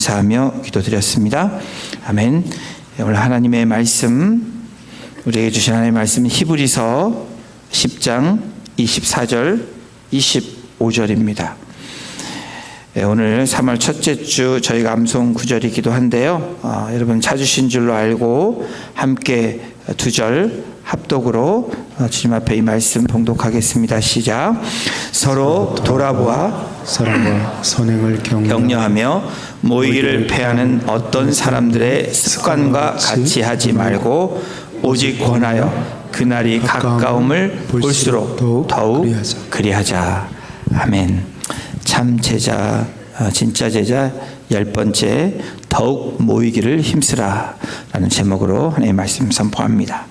감사하며 기도드렸습니다. 아멘. 오늘 하나님의 말씀, 우리에게 주신 하나님의 말씀은 히브리서 10장 24절 25절입니다. 오늘 3월 첫째 주 저희가 암송 구절이기도 한데요. 여러분 찾으신 줄로 알고 함께 두 절 합독으로 주님 앞에 이 말씀 봉독하겠습니다. 시작. 서로 돌아보아 사랑과 선행을 격려하며 모이기를 패하는 어떤 사람들의 습관과 같이 하지 말고 오직 권하여 그날이 가까움을 볼수록 더욱 그리하자. 아멘. 참 제자, 진짜 제자 10번째 더욱 모이기를 힘쓰라 라는 제목으로 하나님의 말씀 선포합니다.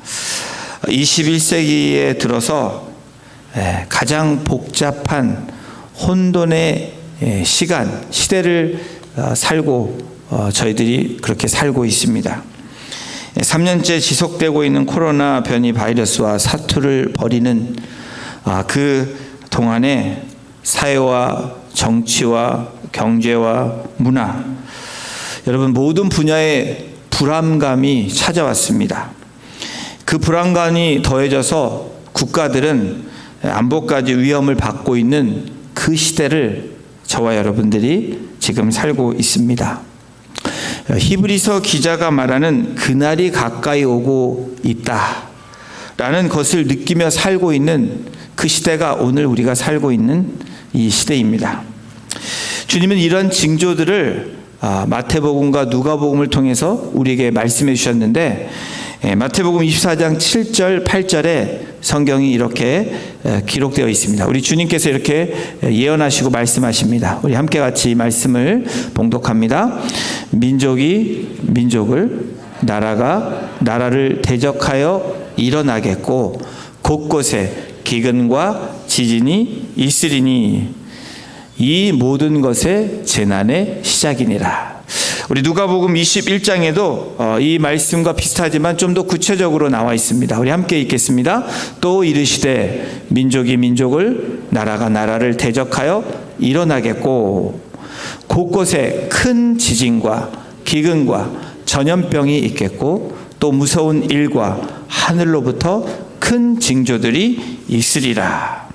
21세기에 들어서 가장 복잡한 혼돈의 시대를 살고 저희들이 그렇게 살고 있습니다. 3년째 지속되고 있는 코로나 변이 바이러스와 사투를 벌이는 그 동안에 사회와 정치와 경제와 문화, 여러분 모든 분야의 불안감이 찾아왔습니다. 그 불안감이 더해져서 국가들은 안보까지 위험을 받고 있는 그 시대를 저와 여러분들이 지금 살고 있습니다. 히브리서 기자가 말하는 그날이 가까이 오고 있다라는 것을 느끼며 살고 있는 그 시대가 오늘 우리가 살고 있는 이 시대입니다. 주님은 이런 징조들을 마태복음과 누가복음을 통해서 우리에게 말씀해 주셨는데, 마태복음 24장 7절 8절에 성경이 이렇게 기록되어 있습니다. 우리 주님께서 이렇게 예언하시고 말씀하십니다. 우리 함께 같이 말씀을 봉독합니다. 민족이 민족을, 나라가 나라를 대적하여 일어나겠고 곳곳에 기근과 지진이 있으리니 이 모든 것의 재난의 시작이니라. 우리 누가복음 21장에도 이 말씀과 비슷하지만 좀 더 구체적으로 나와 있습니다. 우리 함께 읽겠습니다. 또 이르시되 민족이 민족을, 나라가 나라를 대적하여 일어나겠고 곳곳에 큰 지진과 기근과 전염병이 있겠고 또 무서운 일과 하늘로부터 큰 징조들이 있으리라.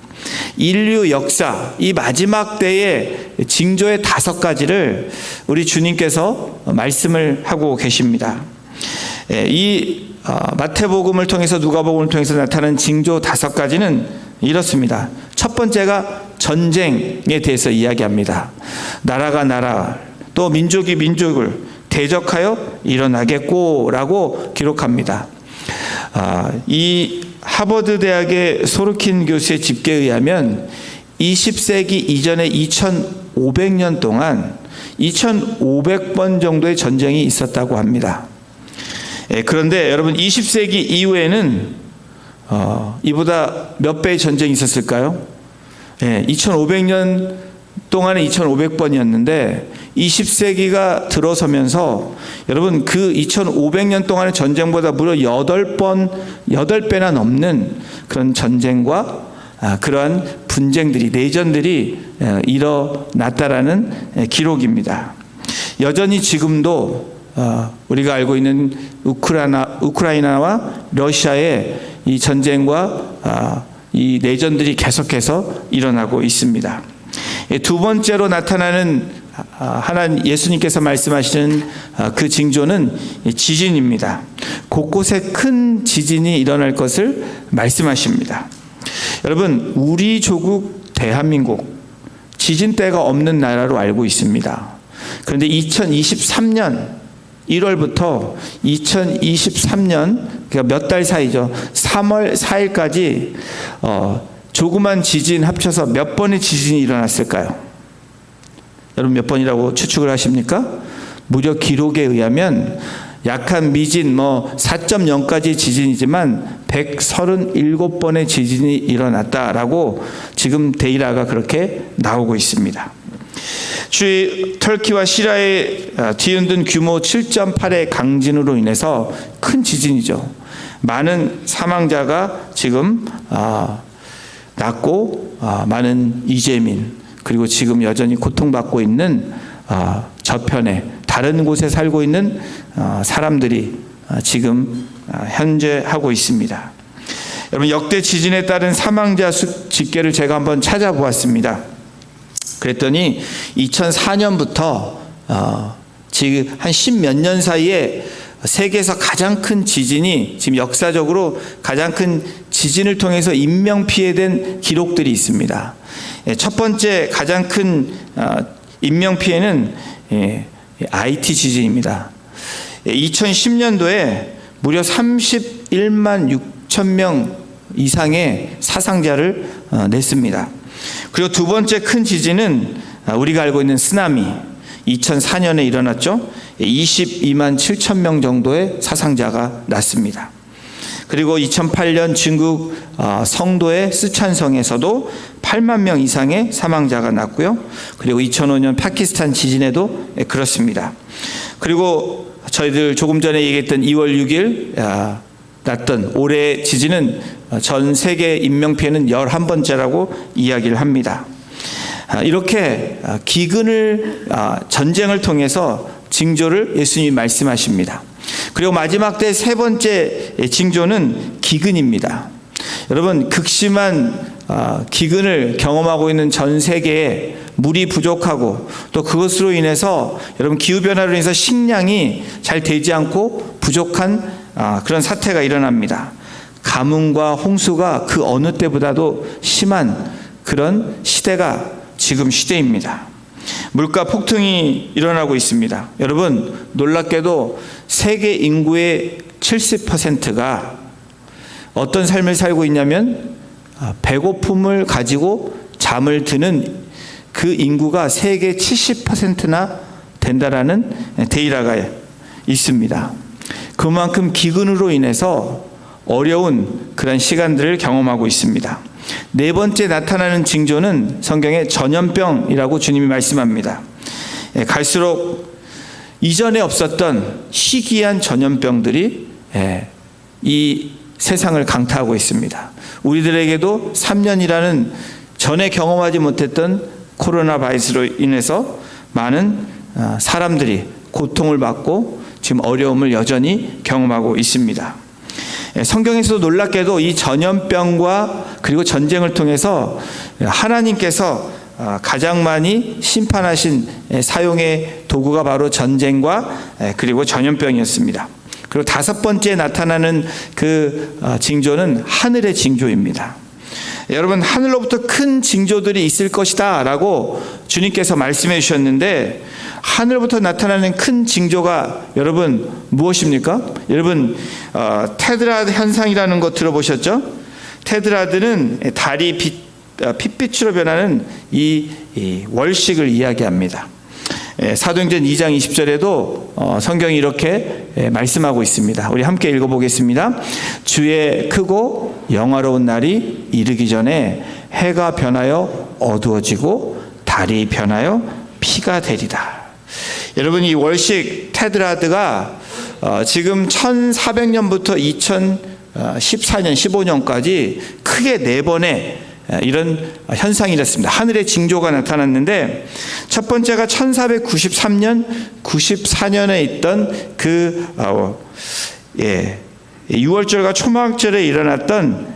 인류 역사, 이 마지막 때의 징조의 5가지를 우리 주님께서 말씀을 하고 계십니다. 이 마태복음을 통해서 누가복음을 통해서 나타나는 징조 5가지는 이렇습니다. 첫 번째가 전쟁에 대해서 이야기합니다. 나라가 나라, 또 민족이 민족을 대적하여 일어나겠고 라고 기록합니다. 이 하버드 대학의 소르킨 교수의 집계에 의하면 20세기 이전에 2500년 동안 2500번 정도의 전쟁이 있었다고 합니다. 그런데 여러분 20세기 이후에는 이보다 몇 배의 전쟁이 있었을까요? 2500년 동안에 2500번이었는데 20세기가 들어서면서 여러분 그 2500년 동안의 전쟁보다 무려 8배나 넘는 그런 전쟁과 그러한 분쟁들이, 내전들이 일어났다라는 기록입니다. 여전히 지금도 우리가 알고 있는 우크라이나와 러시아의 이 전쟁과 이 내전들이 계속해서 일어나고 있습니다. 두 번째로 나타나는 하나님 예수님께서 말씀하시는 그 징조는 지진입니다. 곳곳에 큰 지진이 일어날 것을 말씀하십니다. 여러분, 우리 조국 대한민국 지진대가 없는 나라로 알고 있습니다. 그런데 2023년 1월부터 2023년 그러니까 몇 달 사이죠. 3월 4일까지 조그만 지진 합쳐서 몇 번의 지진이 일어났을까요? 여러분 몇 번이라고 추측을 하십니까? 무려 기록에 의하면 약한 미진 4.0까지 지진이지만 137번의 지진이 일어났다라고 지금 데이터가 그렇게 나오고 있습니다. 터키와 시리아에 뒤흔든 규모 7.8의 강진으로 인해서 큰 지진이죠. 많은 사망자가 지금 났고 많은 이재민 그리고 지금 여전히 고통받고 있는 저편에 다른 곳에 살고 있는 사람들이 지금 현재 하고 있습니다. 여러분, 역대 지진에 따른 사망자 수 집계를 제가 한번 찾아보았습니다. 그랬더니 2004년부터 지금 한 10몇 년 사이에 세계에서 가장 큰 지진이, 지금 역사적으로 가장 큰 지진을 통해서 인명피해된 기록들이 있습니다. 첫 번째 가장 큰 인명피해는 IT 지진입니다. 2010년도에 무려 31만 6천 명 이상의 사상자를 냈습니다. 그리고 두 번째 큰 지진은 우리가 알고 있는 쓰나미, 2004년에 일어났죠. 22만 7천 명 정도의 사상자가 났습니다. 그리고 2008년 중국 성도의 쓰촨성에서도 8만 명 이상의 사망자가 났고요. 그리고 2005년 파키스탄 지진에도 그렇습니다. 그리고 저희들 조금 전에 얘기했던 2월 6일 났던 올해 지진은 전 세계 인명피해는 11번째라고 이야기를 합니다. 이렇게 기근을, 전쟁을 통해서 징조를 예수님이 말씀하십니다. 그리고 마지막 때 세 번째 징조는 기근입니다. 여러분, 극심한 기근을 경험하고 있는 전 세계에 물이 부족하고 또 그것으로 인해서 여러분 기후변화로 인해서 식량이 잘 되지 않고 부족한 그런 사태가 일어납니다. 가뭄과 홍수가 그 어느 때보다도 심한 그런 시대가 지금 시대입니다. 물가 폭등이 일어나고 있습니다. 여러분, 놀랍게도 세계 인구의 70%가 어떤 삶을 살고 있냐면 배고픔을 가지고 잠을 드는 그 인구가 세계 70%나 된다라는 데이터가 있습니다. 그만큼 기근으로 인해서 어려운 그런 시간들을 경험하고 있습니다. 네 번째 나타나는 징조는 성경에 전염병이라고 주님이 말씀합니다. 갈수록 이전에 없었던 희귀한 전염병들이 이 세상을 강타하고 있습니다. 우리들에게도 3년이라는 전에 경험하지 못했던 코로나 바이러스로 인해서 많은 사람들이 고통을 받고 지금 어려움을 여전히 경험하고 있습니다. 성경에서도 놀랍게도 이 전염병과 그리고 전쟁을 통해서 하나님께서 가장 많이 심판하신 사용의 도구가 바로 전쟁과 그리고 전염병이었습니다. 그리고 다섯 번째 나타나는 그 징조는 하늘의 징조입니다. 여러분, 하늘로부터 큰 징조들이 있을 것이다 라고 주님께서 말씀해 주셨는데, 하늘부터 나타나는 큰 징조가 여러분 무엇입니까? 여러분, 테드라드 현상이라는 거 들어보셨죠? 테드라드는 달이 핏빛으로 변하는 이 월식을 이야기합니다. 사도행전 2장 20절에도 성경이 이렇게 말씀하고 있습니다. 우리 함께 읽어보겠습니다. 주의 크고 영화로운 날이 이르기 전에 해가 변하여 어두워지고 달이 변하여 피가 되리다. 여러분, 이 월식 테드라드가 지금 1400년부터 2014년 15년까지 크게 4번의 이런 현상이 있었습니다. 하늘의 징조가 나타났는데, 첫 번째가 1493년 94년에 있던 그 6월절과 초막절에 일어났던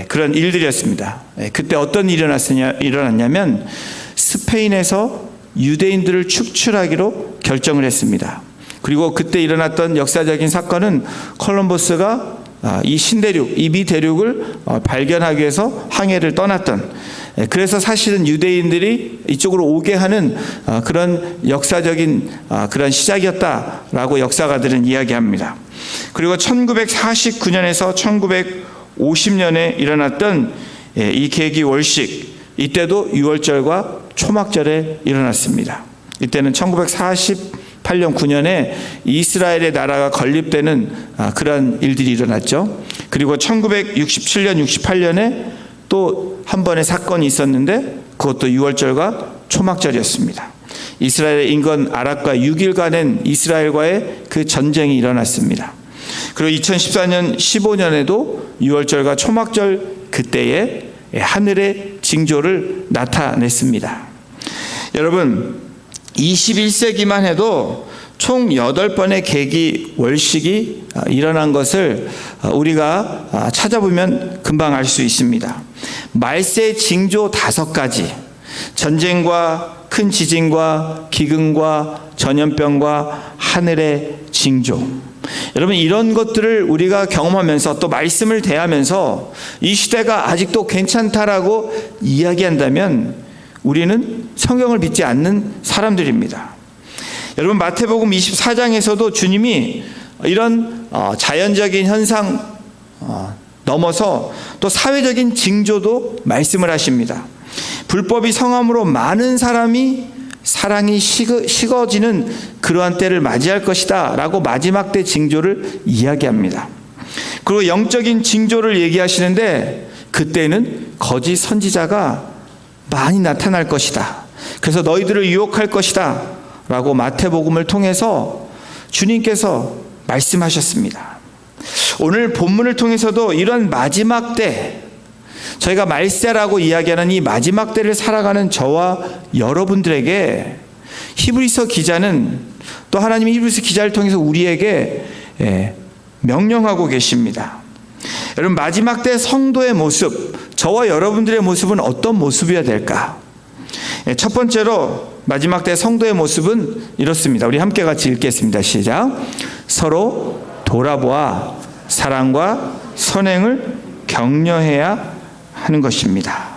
그런 일들이었습니다. 그때 어떤 일이 일어났냐면 스페인에서 유대인들을 축출하기로 결정을 했습니다. 그리고 그때 일어났던 역사적인 사건은 콜럼버스가 이 신대륙, 이미 대륙을 발견하기 위해서 항해를 떠났던, 그래서 사실은 유대인들이 이쪽으로 오게 하는 그런 역사적인 그런 시작이었다라고 역사가들은 이야기합니다. 그리고 1949년에서 1950년에 일어났던 이 계기 월식, 이때도 유월절과 초막절에 일어났습니다. 이때는 1948년 9년에 이스라엘의 나라가 건립되는 그런 일들이 일어났죠. 그리고 1967년 68년에 또 한 번의 사건이 있었는데 그것도 유월절과 초막절이었습니다. 이스라엘의 인건 아랍과 6일간의 이스라엘과의 그 전쟁이 일어났습니다. 그리고 2014년 15년에도 유월절과 초막절 그때에 하늘의 징조를 나타냈습니다. 여러분, 21세기만 해도 총 8번의 계기 월식이 일어난 것을 우리가 찾아보면 금방 알 수 있습니다. 말세 징조 5가지, 전쟁과 큰 지진과 기근과 전염병과 하늘의 징조. 여러분, 이런 것들을 우리가 경험하면서 또 말씀을 대하면서 이 시대가 아직도 괜찮다라고 이야기한다면 우리는 성경을 믿지 않는 사람들입니다. 여러분, 마태복음 24장에서도 주님이 이런 자연적인 현상 넘어서 또 사회적인 징조도 말씀을 하십니다. 불법이 성함으로 많은 사람이 사랑이 식어지는 그러한 때를 맞이할 것이다 라고 마지막 때 징조를 이야기합니다. 그리고 영적인 징조를 얘기하시는데 그때는 거짓 선지자가 많이 나타날 것이다. 그래서 너희들을 유혹할 것이다 라고 마태복음을 통해서 주님께서 말씀하셨습니다. 오늘 본문을 통해서도 이런 마지막 때, 저희가 말세라고 이야기하는 이 마지막 때를 살아가는 저와 여러분들에게 히브리서 기자는 또 하나님의 히브리서 기자를 통해서 우리에게 명령하고 계십니다. 여러분, 마지막 때 성도의 모습, 저와 여러분들의 모습은 어떤 모습이어야 될까? 첫 번째로 마지막 때 성도의 모습은 이렇습니다. 우리 함께 같이 읽겠습니다. 시작. 서로 돌아보아 사랑과 선행을 격려해야 하는 것입니다.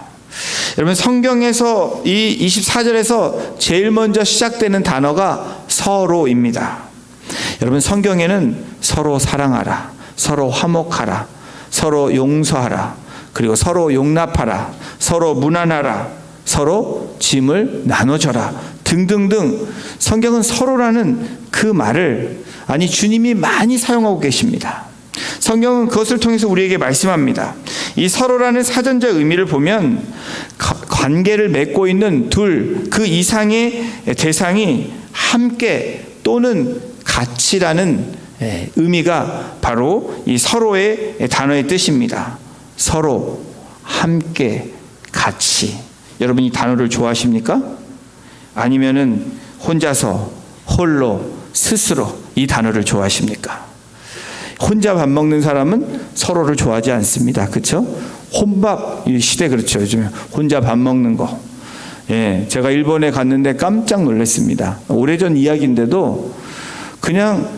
여러분, 성경에서 이 24절에서 제일 먼저 시작되는 단어가 서로입니다. 여러분, 성경에는 서로 사랑하라, 서로 화목하라, 서로 용서하라, 그리고 서로 용납하라, 서로 무난하라, 서로 짐을 나눠줘라 등등등 성경은 서로라는 그 말을 주님이 많이 사용하고 계십니다. 성경은 그것을 통해서 우리에게 말씀합니다. 이 서로라는 사전적 의미를 보면 관계를 맺고 있는 둘, 그 이상의 대상이 함께 또는 같이라는 의미가 바로 이 서로의 단어의 뜻입니다. 서로, 함께, 같이. 여러분, 이 단어를 좋아하십니까? 아니면은 혼자서, 홀로, 스스로 이 단어를 좋아하십니까? 혼자 밥 먹는 사람은 서로를 좋아하지 않습니다. 그렇죠? 혼밥 시대 그렇죠. 요즘 혼자 밥 먹는 거. 제가 일본에 갔는데 깜짝 놀랐습니다. 오래전 이야기인데도 그냥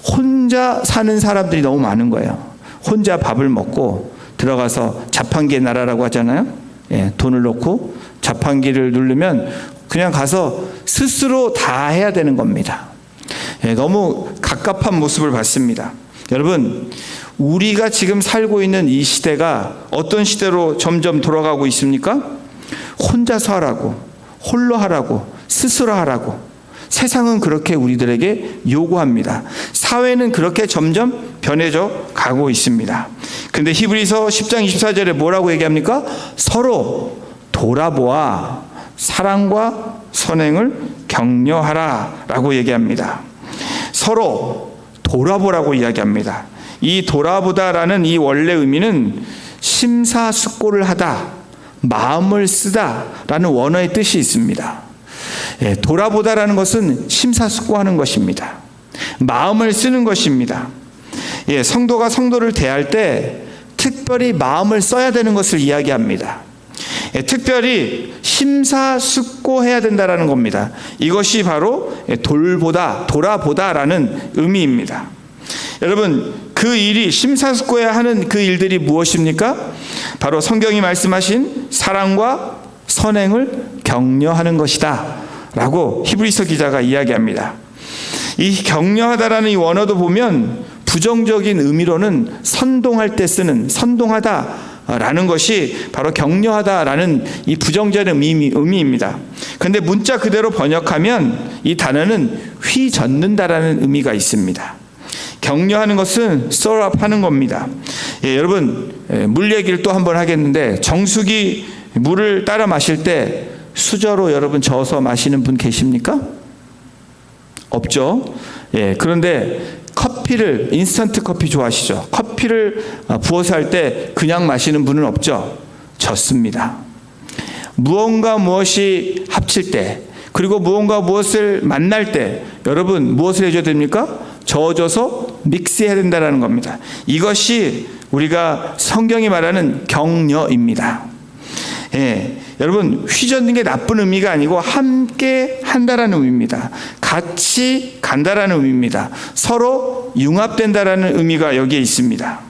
혼자 사는 사람들이 너무 많은 거예요. 혼자 밥을 먹고 들어가서 자판기의 나라라고 하잖아요. 돈을 넣고 자판기를 누르면 그냥 가서 스스로 다 해야 되는 겁니다. 너무 갑갑한 모습을 봤습니다. 여러분, 우리가 지금 살고 있는 이 시대가 어떤 시대로 점점 돌아가고 있습니까? 혼자서 하라고, 홀로 하라고, 스스로 하라고. 세상은 그렇게 우리들에게 요구합니다. 사회는 그렇게 점점 변해져 가고 있습니다. 그런데 히브리서 10장 24절에 뭐라고 얘기합니까? 서로 돌아보아 사랑과 선행을 격려하라 라고 얘기합니다. 서로 돌아보라고 이야기합니다. 이 돌아보다라는 이 원래 의미는 심사숙고를 하다, 마음을 쓰다라는 원어의 뜻이 있습니다. 돌아보다라는 것은 심사숙고하는 것입니다. 마음을 쓰는 것입니다. 성도가 성도를 대할 때 특별히 마음을 써야 되는 것을 이야기합니다. 특별히 심사숙고해야 된다라는 겁니다. 이것이 바로 돌아보다라는 의미입니다. 여러분, 그 일이 심사숙고해야 하는 그 일들이 무엇입니까? 바로 성경이 말씀하신 사랑과 선행을 격려하는 것이다 라고 히브리서 기자가 이야기합니다. 이 격려하다라는 이 원어도 보면 부정적인 의미로는 선동할 때 쓰는 선동하다라는 것이 바로 격려하다라는 이 부정적인 의미입니다. 그런데 문자 그대로 번역하면 이 단어는 휘젓는다라는 의미가 있습니다. 격려하는 것은 stir up 하는 겁니다. 여러분, 물 얘기를 또 한번 하겠는데 정수기 물을 따라 마실 때 수저로 여러분 저어서 마시는 분 계십니까? 없죠. 그런데 커피를, 인스턴트 커피 좋아하시죠? 커피를 부어서 할 때 그냥 마시는 분은 없죠? 졌습니다. 무엇이 합칠 때, 그리고 무엇을 만날 때 여러분 무엇을 해줘야 됩니까? 저어줘서 믹스해야 된다는 겁니다. 이것이 우리가 성경이 말하는 격려입니다. 예, 여러분 휘젓는 게 나쁜 의미가 아니고 함께 한다라는 의미입니다. 같이 간다라는 의미입니다. 서로 융합된다라는 의미가 여기에 있습니다.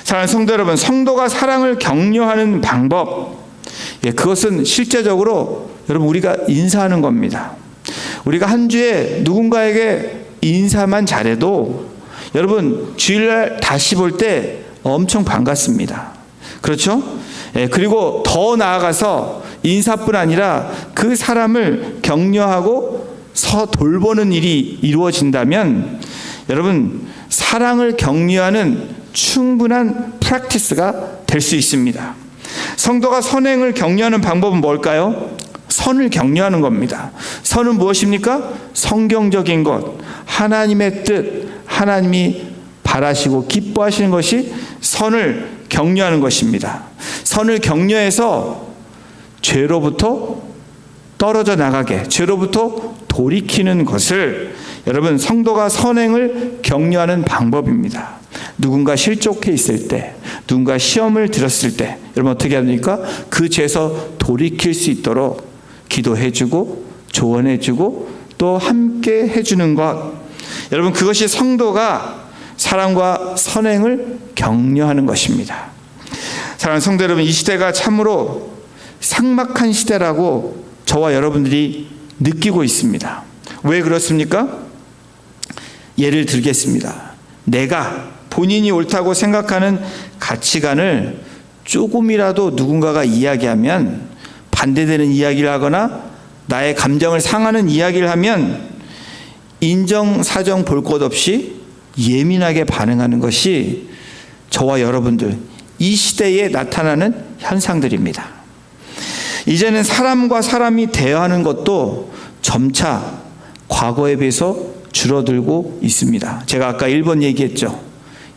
사랑하는 성도 여러분, 성도가 사랑을 격려하는 방법, 그것은 실제적으로 여러분 우리가 인사하는 겁니다. 우리가 한 주에 누군가에게 인사만 잘해도 여러분 주일날 다시 볼 때 엄청 반갑습니다. 그렇죠? 그리고 더 나아가서 인사뿐 아니라 그 사람을 격려하고 돌보는 일이 이루어진다면 여러분 사랑을 격려하는 충분한 프랙티스가 될 수 있습니다. 성도가 선행을 격려하는 방법은 뭘까요? 선을 격려하는 겁니다. 선은 무엇입니까? 성경적인 것, 하나님의 뜻, 하나님이 바라시고 기뻐하시는 것이 선을 격려하는 것입니다. 선을 격려해서 죄로부터 떨어져 나가게, 죄로부터 돌이키는 것을 여러분 성도가 선행을 격려하는 방법입니다. 누군가 실족해 있을 때, 누군가 시험을 들었을 때 여러분 어떻게 합니까? 그 죄에서 돌이킬 수 있도록 기도해주고 조언해주고 또 함께 해주는 것, 여러분 그것이 성도가 사랑과 선행을 격려하는 것입니다. 사랑하는 성도 여러분, 이 시대가 참으로 삭막한 시대라고 저와 여러분들이 느끼고 있습니다. 왜 그렇습니까? 예를 들겠습니다. 내가 본인이 옳다고 생각하는 가치관을 조금이라도 누군가가 이야기하면, 반대되는 이야기를 하거나 나의 감정을 상하는 이야기를 하면 인정사정 볼 것 없이 예민하게 반응하는 것이 저와 여러분들 이 시대에 나타나는 현상들입니다. 이제는 사람과 사람이 대화하는 것도 점차 과거에 비해서 줄어들고 있습니다. 제가 아까 1번 얘기했죠.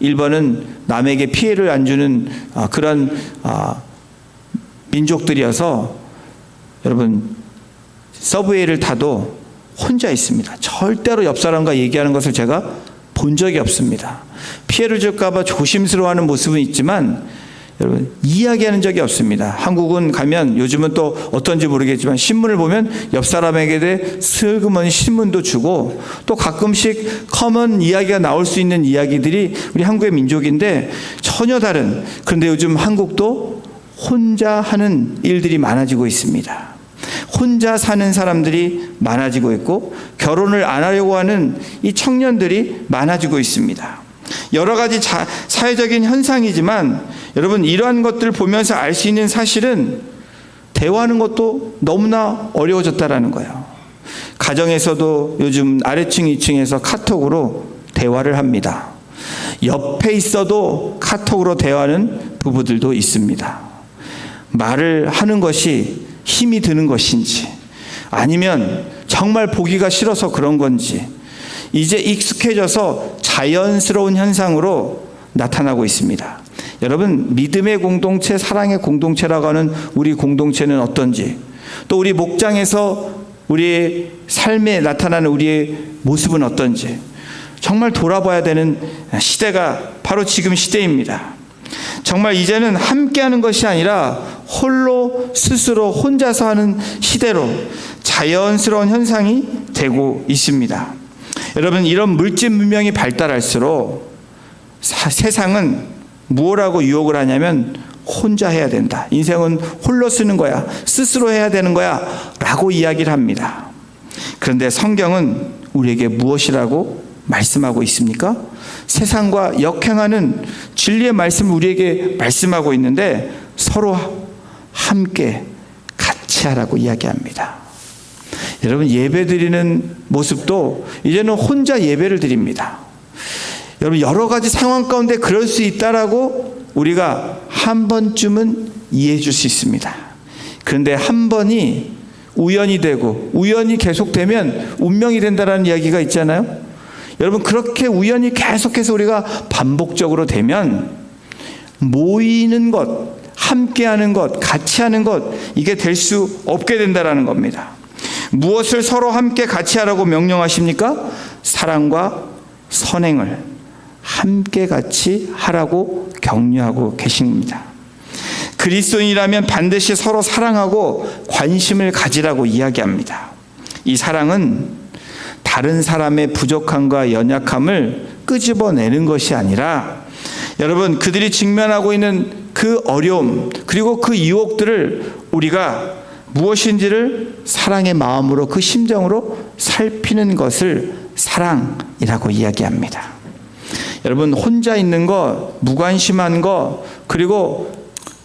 1번은 남에게 피해를 안 주는 그런 민족들이어서 여러분 서브웨이를 타도 혼자 있습니다. 절대로 옆 사람과 얘기하는 것을 제가 본 적이 없습니다. 피해를 줄까 봐 조심스러워하는 모습은 있지만 여러분 이야기하는 적이 없습니다. 한국은 가면 요즘은 또 어떤지 모르겠지만 신문을 보면 옆 사람에게 대해 슬그머니 신문도 주고 또 가끔씩 커먼 이야기가 나올 수 있는 이야기들이 우리 한국의 민족인데 전혀 다른, 그런데 요즘 한국도 혼자 하는 일들이 많아지고 있습니다. 혼자 사는 사람들이 많아지고 있고 결혼을 안 하려고 하는 이 청년들이 많아지고 있습니다. 여러 가지 사회적인 현상이지만 여러분 이러한 것들을 보면서 알 수 있는 사실은 대화하는 것도 너무나 어려워졌다라는 거예요. 가정에서도 요즘 아래층 2층에서 카톡으로 대화를 합니다. 옆에 있어도 카톡으로 대화하는 부부들도 있습니다. 말을 하는 것이 힘이 드는 것인지 아니면 정말 보기가 싫어서 그런 건지 이제 익숙해져서 자연스러운 현상으로 나타나고 있습니다. 여러분 믿음의 공동체, 사랑의 공동체라고 하는 우리 공동체는 어떤지, 또 우리 목장에서 우리의 삶에 나타나는 우리의 모습은 어떤지 정말 돌아봐야 되는 시대가 바로 지금 시대입니다. 정말 이제는 함께하는 것이 아니라 홀로 스스로 혼자서 하는 시대로 자연스러운 현상이 되고 있습니다. 여러분 이런 물질 문명이 발달할수록 세상은 무엇라고 유혹을 하냐면 혼자 해야 된다. 인생은 홀로 쓰는 거야. 스스로 해야 되는 거야. 라고 이야기를 합니다. 그런데 성경은 우리에게 무엇이라고 말씀하고 있습니까? 세상과 역행하는 진리의 말씀을 우리에게 말씀하고 있는데 서로 함께 같이 하라고 이야기합니다. 여러분 예배 드리는 모습도 이제는 혼자 예배를 드립니다. 여러분 여러 가지 상황 가운데 그럴 수 있다라고 우리가 한 번쯤은 이해해 줄 수 있습니다. 그런데 한 번이 우연이 되고 우연이 계속되면 운명이 된다라는 이야기가 있잖아요. 여러분 그렇게 우연히 계속해서 우리가 반복적으로 되면 모이는 것, 함께하는 것, 같이 하는 것, 이게 될 수 없게 된다라는 겁니다. 무엇을 서로 함께 같이 하라고 명령하십니까? 사랑과 선행을 함께 같이 하라고 격려하고 계십니다. 그리스도인이라면 반드시 서로 사랑하고 관심을 가지라고 이야기합니다. 이 사랑은 다른 사람의 부족함과 연약함을 끄집어내는 것이 아니라 여러분, 그들이 직면하고 있는 그 어려움 그리고 그 유혹들을 우리가 무엇인지를 사랑의 마음으로, 그 심정으로 살피는 것을 사랑이라고 이야기합니다. 여러분, 혼자 있는 것, 무관심한 것, 그리고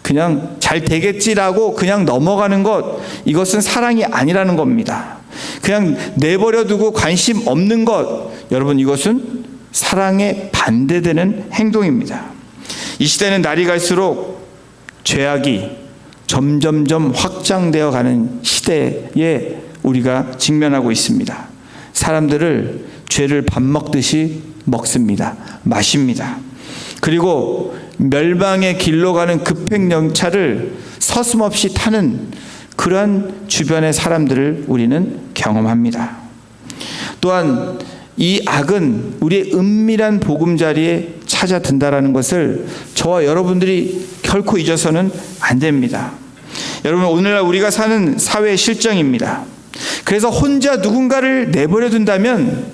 그냥 잘 되겠지라고 그냥 넘어가는 것, 이것은 사랑이 아니라는 겁니다. 그냥 내버려 두고 관심 없는 것, 여러분, 이것은 사랑에 반대되는 행동입니다. 이 시대는 날이 갈수록 죄악이 점점점 확장되어 가는 시대에 우리가 직면하고 있습니다. 사람들을 죄를 밥 먹듯이 먹습니다. 마십니다. 그리고 멸망의 길로 가는 급행열차를 서슴없이 타는 그러한 주변의 사람들을 우리는 경험합니다. 또한 이 악은 우리의 은밀한 보금자리에 찾아든다라는 것을 저와 여러분들이 결코 잊어서는 안 됩니다. 여러분, 오늘날 우리가 사는 사회의 실정입니다. 그래서 혼자 누군가를 내버려 둔다면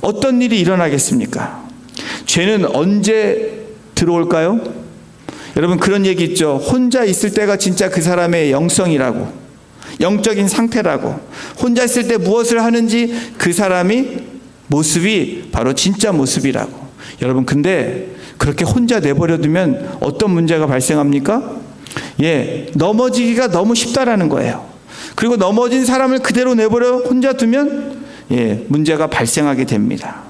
어떤 일이 일어나겠습니까? 죄는 언제 들어올까요? 여러분, 그런 얘기 있죠. 혼자 있을 때가 진짜 그 사람의 영성이라고, 영적인 상태라고, 혼자 있을 때 무엇을 하는지 그 사람이 모습이 바로 진짜 모습이라고. 여러분, 근데 그렇게 혼자 내버려두면 어떤 문제가 발생합니까? 넘어지기가 너무 쉽다라는 거예요. 그리고 넘어진 사람을 그대로 내버려 혼자 두면 문제가 발생하게 됩니다.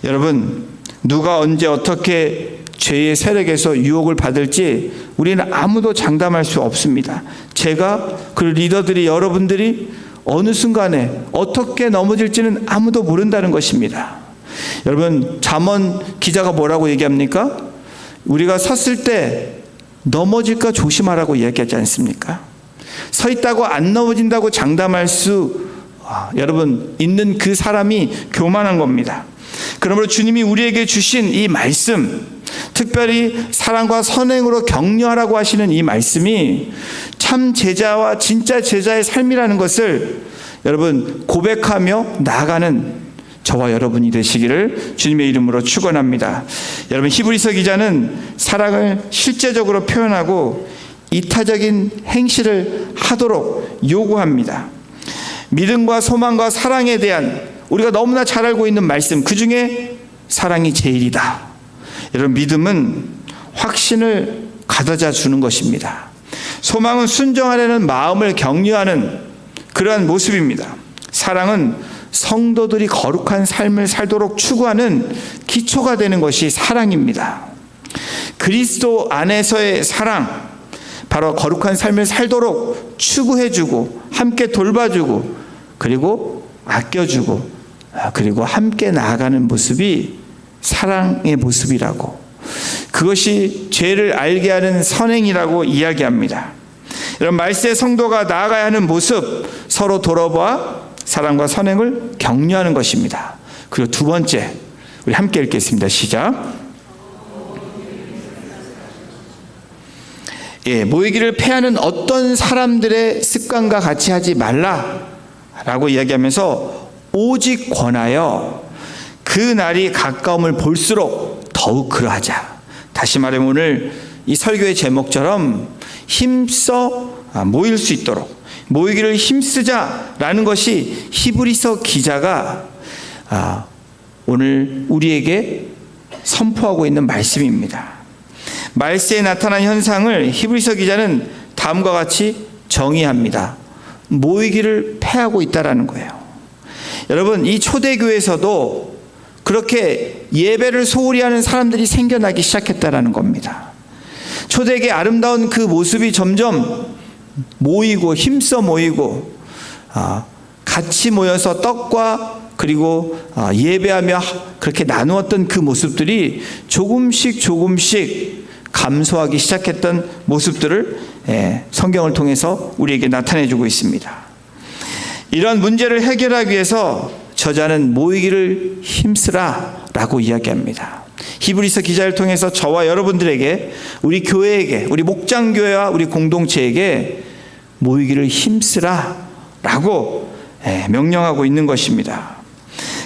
여러분, 누가 언제 어떻게 죄의 세력에서 유혹을 받을지 우리는 아무도 장담할 수 없습니다. 제가, 그 리더들이, 여러분들이 어느 순간에 어떻게 넘어질지는 아무도 모른다는 것입니다. 여러분, 잠언 기자가 뭐라고 얘기합니까? 우리가 섰을 때 넘어질까 조심하라고 이야기하지 않습니까? 서 있다고 안 넘어진다고 장담할 수 여러분, 있는 그 사람이 교만한 겁니다. 그러므로 주님이 우리에게 주신 이 말씀, 특별히 사랑과 선행으로 격려하라고 하시는 이 말씀이 참 제자와 진짜 제자의 삶이라는 것을 여러분 고백하며 나아가는 저와 여러분이 되시기를 주님의 이름으로 축원합니다. 여러분, 히브리서 기자는 사랑을 실제적으로 표현하고 이타적인 행실을 하도록 요구합니다. 믿음과 소망과 사랑에 대한 우리가 너무나 잘 알고 있는 말씀, 그 중에 사랑이 제일이다. 여러분, 믿음은 확신을 가져다 주는 것입니다. 소망은 순종하려는 마음을 격려하는 그러한 모습입니다. 사랑은 성도들이 거룩한 삶을 살도록 추구하는 기초가 되는 것이 사랑입니다. 그리스도 안에서의 사랑, 바로 거룩한 삶을 살도록 추구해주고 함께 돌봐주고 그리고 아껴주고 그리고 함께 나아가는 모습이 사랑의 모습이라고, 그것이 죄를 알게 하는 선행이라고 이야기합니다. 이런 말세의 성도가 나아가야 하는 모습, 서로 돌아봐 사랑과 선행을 격려하는 것입니다. 그리고 두 번째, 우리 함께 읽겠습니다. 시작. 모이기를 패하는 어떤 사람들의 습관과 같이 하지 말라라고 이야기하면서 오직 권하여 그 날이 가까움을 볼수록 더욱 그러하자. 다시 말하면 오늘 이 설교의 제목처럼 힘써 모일 수 있도록, 모이기를 힘쓰자라는 것이 히브리서 기자가 오늘 우리에게 선포하고 있는 말씀입니다. 말세에 나타난 현상을 히브리서 기자는 다음과 같이 정의합니다. 모이기를 패하고 있다라는 거예요. 여러분, 이 초대교회에서도 그렇게 예배를 소홀히 하는 사람들이 생겨나기 시작했다라는 겁니다. 초대교회의 아름다운 그 모습이 점점 모이고 힘써 모이고 같이 모여서 떡과 그리고 예배하며 그렇게 나누었던 그 모습들이 조금씩 감소하기 시작했던 모습들을 성경을 통해서 우리에게 나타내주고 있습니다. 이러한 문제를 해결하기 위해서 저자는 모이기를 힘쓰라 라고 이야기합니다. 히브리서 기자를 통해서 저와 여러분들에게, 우리 교회에게, 우리 목장교회와 우리 공동체에게 모이기를 힘쓰라 라고 명령하고 있는 것입니다.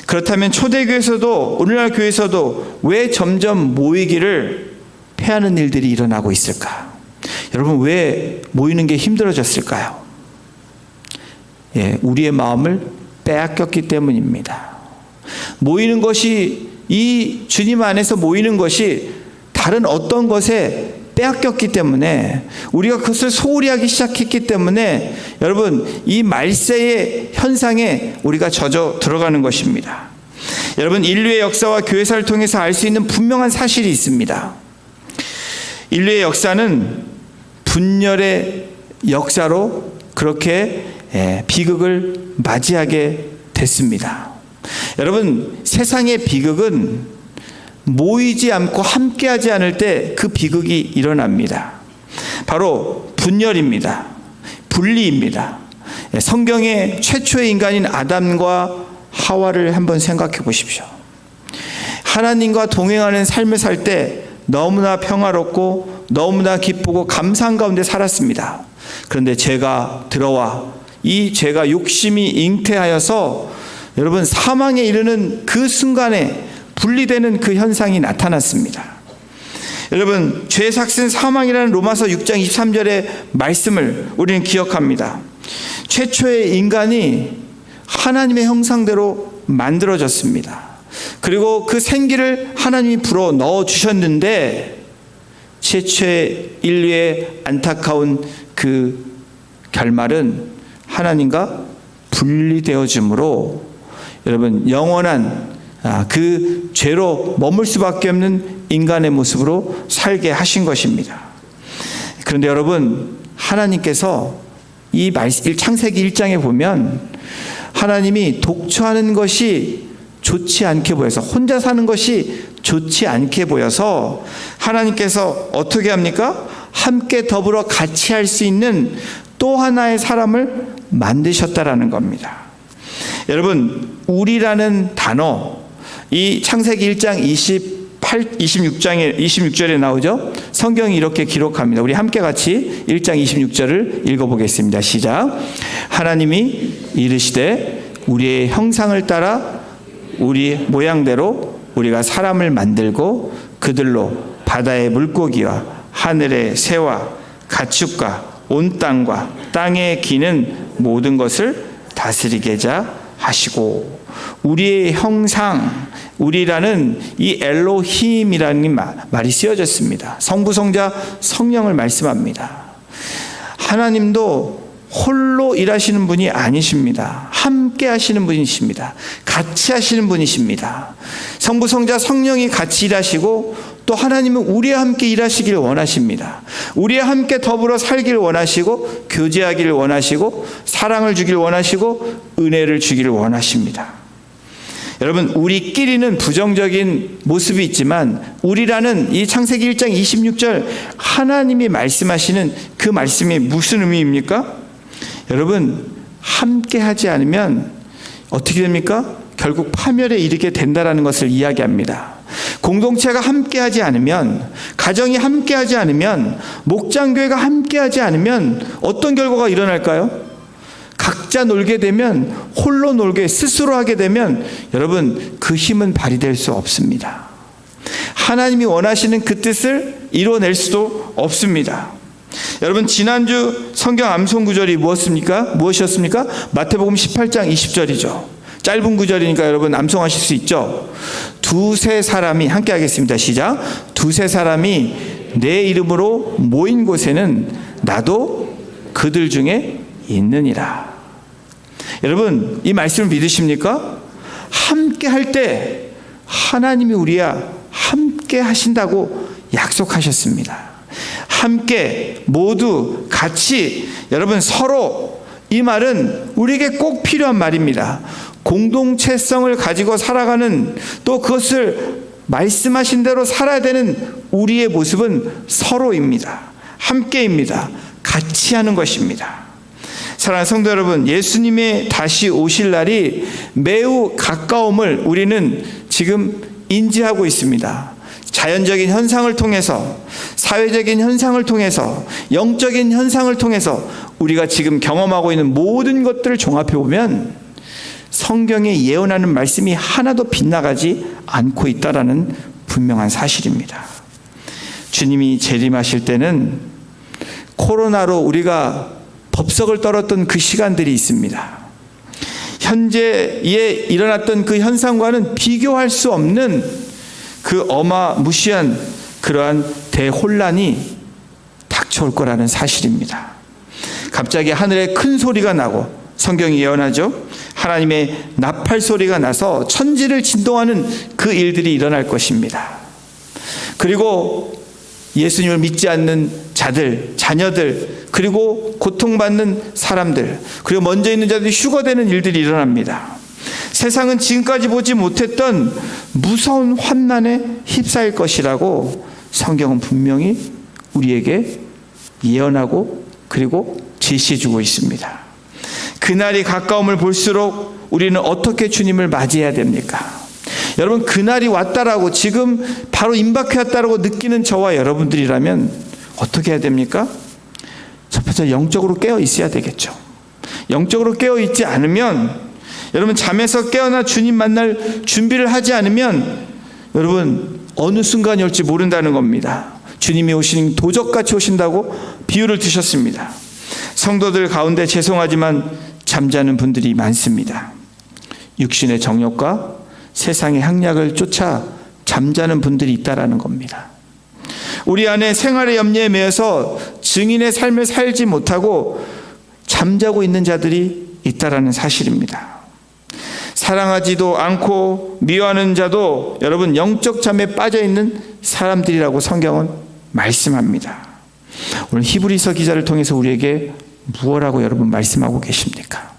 그렇다면 초대교회에서도, 오늘날 교회에서도 왜 점점 모이기를 패하는 일들이 일어나고 있을까? 여러분, 왜 모이는 게 힘들어졌을까요? 우리의 마음을 빼앗겼기 때문입니다. 모이는 것이, 이 주님 안에서 모이는 것이 다른 어떤 것에 빼앗겼기 때문에, 우리가 그것을 소홀히 하기 시작했기 때문에 여러분, 이 말세의 현상에 우리가 젖어 들어가는 것입니다. 여러분, 인류의 역사와 교회사를 통해서 알 수 있는 분명한 사실이 있습니다. 인류의 역사는 분열의 역사로 그렇게 비극을 맞이하게 됐습니다. 여러분, 세상의 비극은 모이지 않고 함께하지 않을 때 그 비극이 일어납니다. 바로 분열입니다. 분리입니다. 성경의 최초의 인간인 아담과 하와를 한번 생각해 보십시오. 하나님과 동행하는 삶을 살 때 너무나 평화롭고 너무나 기쁘고 감사한 가운데 살았습니다. 그런데 죄가 들어와 이 죄가 욕심이 잉태하여서 여러분, 사망에 이르는 그 순간에 분리되는 그 현상이 나타났습니다. 여러분, 죄의 삭은 사망이라는 로마서 6장 23절의 말씀을 우리는 기억합니다. 최초의 인간이 하나님의 형상대로 만들어졌습니다. 그리고 그 생기를 하나님이 불어 넣어 주셨는데, 최초의 인류의 안타까운 그 결말은 하나님과 분리되어짐으로 여러분, 영원한 그 죄로 머물 수밖에 없는 인간의 모습으로 살게 하신 것입니다. 그런데 여러분, 하나님께서 이 창세기 1장에 보면 하나님이 독처하는 것이 좋지 않게 보여서, 혼자 사는 것이 좋지 않게 보여서 하나님께서 어떻게 합니까? 함께 더불어 같이 할 수 있는 또 하나의 사람을 만드셨다라는 겁니다. 여러분, 우리라는 단어, 이 창세기 1장 26절에 나오죠? 성경이 이렇게 기록합니다. 우리 함께 같이 1장 26절을 읽어보겠습니다. 시작. 하나님이 이르시되 우리의 형상을 따라 우리 모양대로 우리가 사람을 만들고 그들로 바다의 물고기와 하늘의 새와 가축과 온 땅과 땅에 기는 모든 것을 다스리게자 하시고, 우리의 형상, 우리라는 이 엘로힘이라는 말이 쓰여졌습니다. 성부, 성자, 성령을 말씀합니다. 하나님도 홀로 일하시는 분이 아니십니다. 함께 하시는 분이십니다. 같이 하시는 분이십니다. 성부, 성자, 성령이 같이 일하시고, 또 하나님은 우리와 함께 일하시길 원하십니다. 우리와 함께 더불어 살기를 원하시고, 교제하기를 원하시고, 사랑을 주길 원하시고, 은혜를 주기를 원하십니다. 여러분, 우리끼리는 부정적인 모습이 있지만 우리라는 이 창세기 1장 26절 하나님이 말씀하시는 그 말씀이 무슨 의미입니까? 여러분, 함께 하지 않으면 어떻게 됩니까? 결국 파멸에 이르게 된다라는 것을 이야기합니다. 공동체가 함께하지 않으면, 가정이 함께하지 않으면, 목장교회가 함께하지 않으면 어떤 결과가 일어날까요? 각자 놀게 되면, 홀로 놀게 스스로 하게 되면 여러분, 그 힘은 발휘될 수 없습니다. 하나님이 원하시는 그 뜻을 이뤄낼 수도 없습니다. 여러분, 지난주 성경 암송 구절이 무엇이었습니까? 마태복음 18장 20절이죠. 짧은 구절이니까 여러분 암송하실 수 있죠. 두세 사람이, 함께 하겠습니다. 시작. 두세 사람이 내 이름으로 모인 곳에는 나도 그들 중에 있느니라. 여러분, 이 말씀을 믿으십니까? 함께 할 때 하나님이 우리와 함께 하신다고 약속하셨습니다. 함께, 모두, 같이, 여러분 서로, 이 말은 우리에게 꼭 필요한 말입니다. 공동체성을 가지고 살아가는, 또 그것을 말씀하신 대로 살아야 되는 우리의 모습은 서로입니다. 함께입니다. 같이 하는 것입니다. 사랑하는 성도 여러분, 예수님의 다시 오실 날이 매우 가까움을 우리는 지금 인지하고 있습니다. 자연적인 현상을 통해서, 사회적인 현상을 통해서, 영적인 현상을 통해서 우리가 지금 경험하고 있는 모든 것들을 종합해 보면 성경에 예언하는 말씀이 하나도 빗나가지 않고 있다라는 분명한 사실입니다. 주님이 재림하실 때는 코로나로 우리가 법석을 떨었던 그 시간들이 있습니다. 현재에 일어났던 그 현상과는 비교할 수 없는 그 어마무시한 그러한 대혼란이 닥쳐올 거라는 사실입니다. 갑자기 하늘에 큰 소리가 나고, 성경이 예언하죠. 하나님의 나팔 소리가 나서 천지를 진동하는 그 일들이 일어날 것입니다. 그리고 예수님을 믿지 않는 자들, 자녀들, 그리고 고통받는 사람들, 그리고 먼저 있는 자들이 휴거되는 일들이 일어납니다. 세상은 지금까지 보지 못했던 무서운 환난에 휩싸일 것이라고 성경은 분명히 우리에게 예언하고 그리고 제시해주고 있습니다. 그날이 가까움을 볼수록 우리는 어떻게 주님을 맞이해야 됩니까? 여러분, 그날이 왔다라고, 지금 바로 임박해 왔다라고 느끼는 저와 여러분들이라면 어떻게 해야 됩니까? 첫 번째, 영적으로 깨어 있어야 되겠죠. 영적으로 깨어 있지 않으면, 여러분, 잠에서 깨어나 주님 만날 준비를 하지 않으면 여러분 어느 순간이 올지 모른다는 겁니다. 주님이 오시는 도적같이 오신다고 비유를 드셨습니다. 성도들 가운데 죄송하지만 잠자는 분들이 많습니다. 육신의 정욕과 세상의 향락을 쫓아 잠자는 분들이 있다라는 겁니다. 우리 안에 생활의 염려에 매여서 증인의 삶을 살지 못하고 잠자고 있는 자들이 있다라는 사실입니다. 사랑하지도 않고 미워하는 자도 여러분 영적 잠에 빠져 있는 사람들이라고 성경은 말씀합니다. 오늘 히브리서 기자를 통해서 우리에게 무엇라고 여러분 말씀하고 계십니까?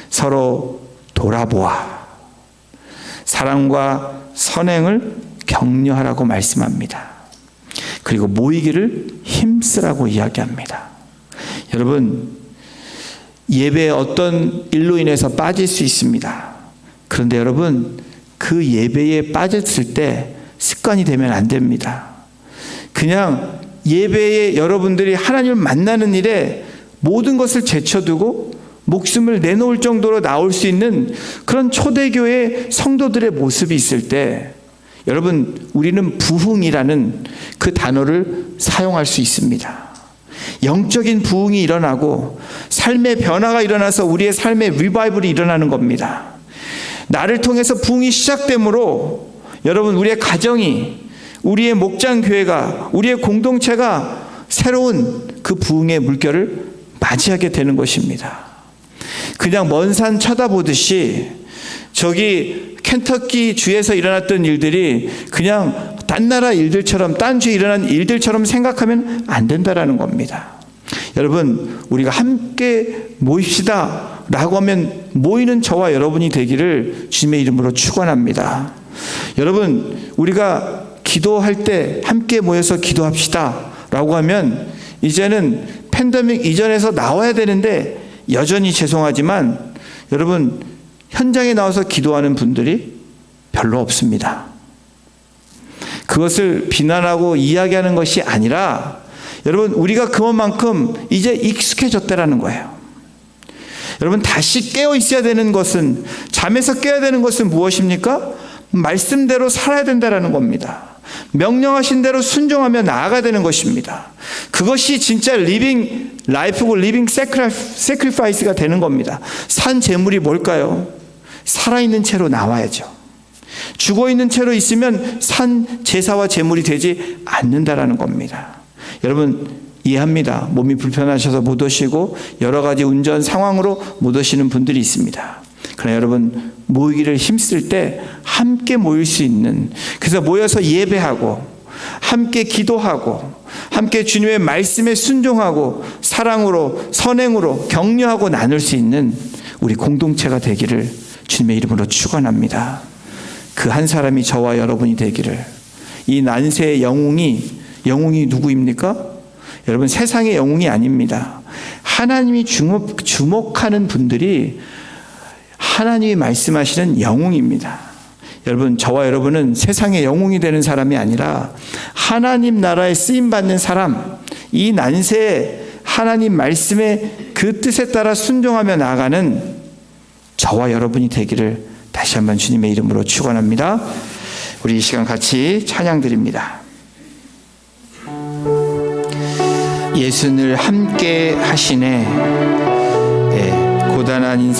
서로 돌아보아 사랑과 선행을 격려하라고 말씀합니다. 그리고 모이기를 힘쓰라고 이야기합니다. 여러분, 예배에 어떤 일로 인해서 빠질 수 있습니다. 그런데 여러분, 그 예배에 빠졌을 때 습관이 되면 안 됩니다. 그냥 예배에 여러분들이 하나님을 만나는 일에 모든 것을 제쳐두고 목숨을 내놓을 정도로 나올 수 있는 그런 초대교회 성도들의 모습이 있을 때 여러분, 우리는 부흥이라는 그 단어를 사용할 수 있습니다. 영적인 부흥이 일어나고 삶의 변화가 일어나서 우리의 삶의 리바이벌이 일어나는 겁니다. 나를 통해서 부흥이 시작되므로 여러분, 우리의 가정이, 우리의 목장교회가, 우리의 공동체가 새로운 그 부흥의 물결을 맞이하게 되는 것입니다. 그냥 먼 산 쳐다보듯이 저기 켄터키 주에서 일어났던 일들이 그냥 딴 나라 일들처럼, 딴 주에 일어난 일들처럼 생각하면 안 된다라는 겁니다. 여러분, 우리가 함께 모입시다 라고 하면 모이는 저와 여러분이 되기를 주님의 이름으로 축원합니다. 여러분, 우리가 기도할 때 함께 모여서 기도합시다 라고 하면 이제는 팬데믹 이전에서 나와야 되는데 여전히 죄송하지만 여러분, 현장에 나와서 기도하는 분들이 별로 없습니다. 그것을 비난하고 이야기하는 것이 아니라 여러분, 우리가 그만큼 이제 익숙해졌다라는 거예요. 여러분, 다시 깨어 있어야 되는 것은, 잠에서 깨어야 되는 것은 무엇입니까? 말씀대로 살아야 된다라는 겁니다. 명령하신 대로 순종하며 나아가야 되는 것입니다. 그것이 진짜 리빙 라이프고 리빙 세크리파이스가 되는 겁니다. 산 제물이 뭘까요? 살아있는 채로 나와야죠. 죽어있는 채로 있으면 산 제사와 제물이 되지 않는다라는 겁니다. 여러분, 이해합니다. 몸이 불편하셔서 못 오시고 여러 가지 운전 상황으로 못 오시는 분들이 있습니다. 그러나 여러분, 모이기를 힘쓸 때 함께 모일 수 있는, 그래서 모여서 예배하고 함께 기도하고 함께 주님의 말씀에 순종하고 사랑으로, 선행으로 격려하고 나눌 수 있는 우리 공동체가 되기를 주님의 이름으로 축원합니다. 그 한 사람이 저와 여러분이 되기를. 이 난세의 영웅이 누구입니까? 여러분, 세상의 영웅이 아닙니다. 하나님이 주목하는 분들이 하나님이 말씀하시는 영웅입니다. 여러분, 저와 여러분은 세상의 영웅이 되는 사람이 아니라 하나님 나라에 쓰임받는 사람, 이 난세에 하나님 말씀의 그 뜻에 따라 순종하며 나아가는 저와 여러분이 되기를 다시 한번 주님의 이름으로 축원합니다. 우리 이 시간 같이 찬양 드립니다. 예수 늘 함께 하시네. 고단한 인생